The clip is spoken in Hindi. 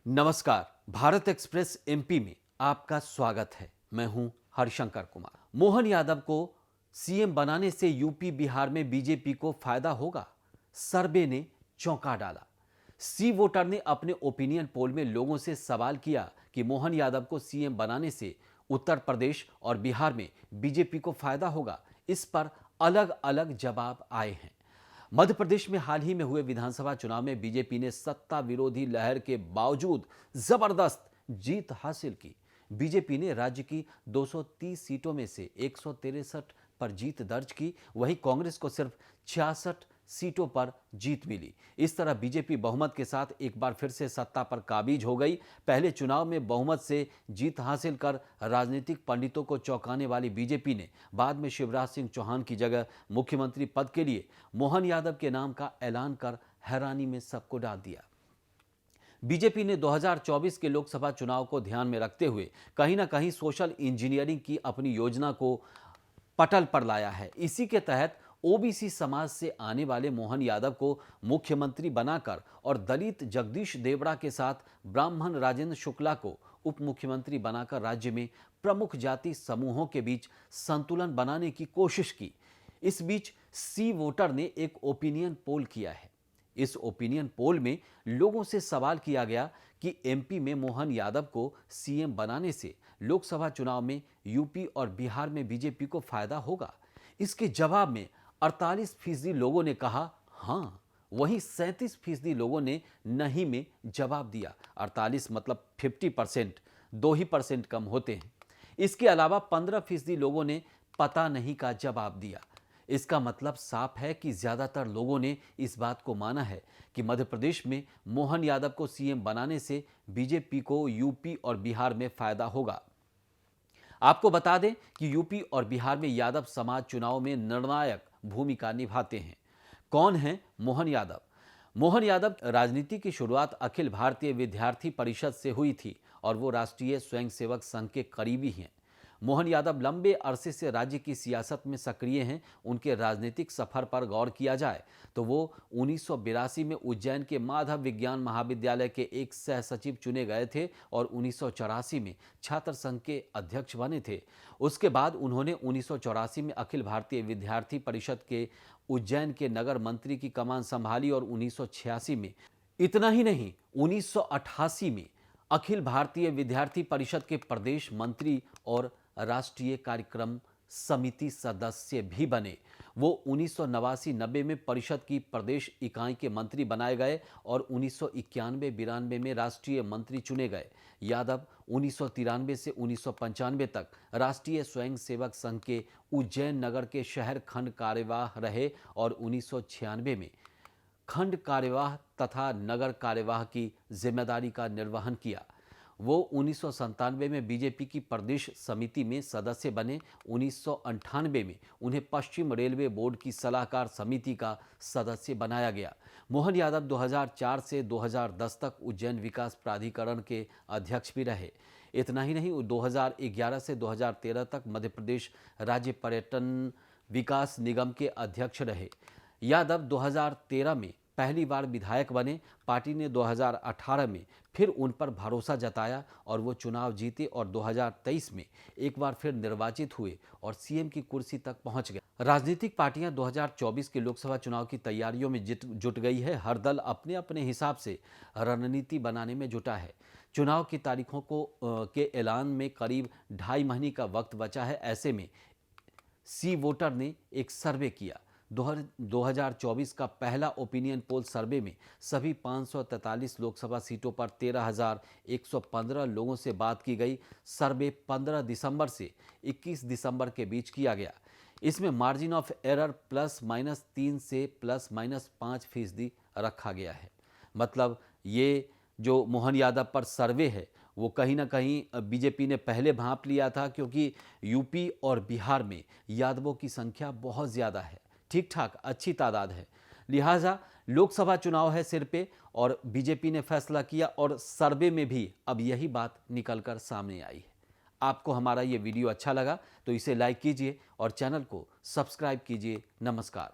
नमस्कार। भारत एक्सप्रेस एमपी में आपका स्वागत है। मैं हूं हरिशंकर कुमार। मोहन यादव को सीएम बनाने से यूपी बिहार में बीजेपी को फायदा होगा, सर्वे ने चौंका डाला। सी वोटर ने अपने ओपिनियन पोल में लोगों से सवाल किया कि मोहन यादव को सीएम बनाने से उत्तर प्रदेश और बिहार में बीजेपी को फायदा होगा। इस पर अलग अलग जवाब आए हैं। मध्य प्रदेश में हाल ही में हुए विधानसभा चुनाव में बीजेपी ने सत्ता विरोधी लहर के बावजूद जबरदस्त जीत हासिल की। बीजेपी ने राज्य की 230 सीटों में से 163 पर जीत दर्ज की, वहीं कांग्रेस को सिर्फ 66 सीटों पर जीत मिली। इस तरह बीजेपी बहुमत के साथ एक बार फिर से सत्ता पर काबिज हो गई। पहले चुनाव में बहुमत से जीत हासिल कर राजनीतिक पंडितों को चौंकाने वाली बीजेपी ने बाद में शिवराज सिंह चौहान की जगह मुख्यमंत्री पद के लिए मोहन यादव के नाम का ऐलान कर हैरानी में सबको डाल दिया। बीजेपी ने 2024 के लोकसभा चुनाव को ध्यान में रखते हुए कहीं ना कहीं सोशल इंजीनियरिंग की अपनी योजना को पटल पर लाया है। इसी के तहत ओबीसी समाज से आने वाले मोहन यादव को मुख्यमंत्री बनाकर और दलित जगदीश देवड़ा के साथ ब्राह्मण राजेंद्र शुक्ला को उप मुख्यमंत्री बनाकर राज्य में प्रमुख जाति समूहों के बीच संतुलन बनाने की कोशिश की। इस बीच सी वोटर ने एक ओपिनियन पोल किया है। इस ओपिनियन पोल में लोगों से सवाल किया गया कि एमपी में मोहन यादव को सीएम बनाने से लोकसभा चुनाव में यूपी और बिहार में बीजेपी को फायदा होगा। इसके जवाब में 48% लोगों ने कहा हाँ, वहीं 37% लोगों ने नहीं में जवाब दिया। 48 मतलब 50%, 2% कम होते हैं। इसके अलावा 15% लोगों ने पता नहीं का जवाब दिया। इसका मतलब साफ है कि ज्यादातर लोगों ने इस बात को माना है कि मध्य प्रदेश में मोहन यादव को सीएम बनाने से बीजेपी को यूपी और बिहार में फायदा होगा। आपको बता दें कि यूपी और बिहार में यादव समाज चुनाव में निर्णायक भूमिका निभाते हैं। कौन है मोहन यादव? मोहन यादव राजनीति की शुरुआत अखिल भारतीय विद्यार्थी परिषद से हुई थी और वो राष्ट्रीय स्वयंसेवक संघ के करीबी हैं। मोहन यादव लंबे अरसे से राज्य की सियासत में सक्रिय हैं। उनके राजनीतिक सफर पर गौर किया जाए तो वो 1982 में उज्जैन के माधव विज्ञान महाविद्यालय के एक सह सचिव चुने गए थे और 1984 में छात्र संघ के अध्यक्ष बने थे। उसके बाद उन्होंने 1984 में अखिल भारतीय विद्यार्थी परिषद के उज्जैन के नगर मंत्री की कमान संभाली और 1986 में, इतना ही नहीं, 1988 में अखिल भारतीय विद्यार्थी परिषद के प्रदेश मंत्री और राष्ट्रीय कार्यक्रम समिति सदस्य भी बने। वो 1989-90 में परिषद की प्रदेश इकाई के मंत्री बनाए गए और 1991-92 में राष्ट्रीय मंत्री चुने गए। यादव 1993 से 1995 तक राष्ट्रीय स्वयंसेवक संघ के उज्जैन नगर के शहर खंड कार्यवाह रहे और 1996 में खंड कार्यवाह तथा नगर कार्यवाह की जिम्मेदारी का निर्वहन किया। वो 1997 में बीजेपी की प्रदेश समिति में सदस्य बने। 1998 में उन्हें पश्चिम रेलवे बोर्ड की सलाहकार समिति का सदस्य बनाया गया। मोहन यादव 2004 से 2010 तक उज्जैन विकास प्राधिकरण के अध्यक्ष भी रहे। इतना ही नहीं, 2011 से 2013 तक मध्य प्रदेश राज्य पर्यटन विकास निगम के अध्यक्ष रहे। यादव 2013 में पहली बार विधायक बने। पार्टी ने 2018 में फिर उन पर भरोसा जताया और वो चुनाव जीते और 2023 में एक बार फिर निर्वाचित हुए और सीएम की कुर्सी तक पहुंच गए। राजनीतिक पार्टियां 2024 के लोकसभा चुनाव की तैयारियों में जुट गई है। हर दल अपने अपने हिसाब से रणनीति बनाने में जुटा है। चुनाव की तारीखों के ऐलान में करीब 2.5 महीने का वक्त बचा है। ऐसे में सी वोटर ने एक सर्वे किया। 2024 का पहला ओपिनियन पोल सर्वे में सभी 543 लोकसभा सीटों पर 13,115 लोगों से बात की गई। सर्वे 15 दिसंबर से 21 दिसंबर के बीच किया गया। इसमें मार्जिन ऑफ एरर ±3 से ±5% रखा गया है। मतलब ये जो मोहन यादव पर सर्वे है वो कहीं ना कहीं बीजेपी ने पहले भांप लिया था, क्योंकि यूपी और बिहार में यादवों की संख्या बहुत ज़्यादा है, ठीक ठाक अच्छी तादाद है। लिहाजा लोकसभा चुनाव है सिर पे और बीजेपी ने फैसला किया और सर्वे में भी अब यही बात निकलकर सामने आई है। आपको हमारा ये वीडियो अच्छा लगा तो इसे लाइक कीजिए और चैनल को सब्सक्राइब कीजिए। नमस्कार।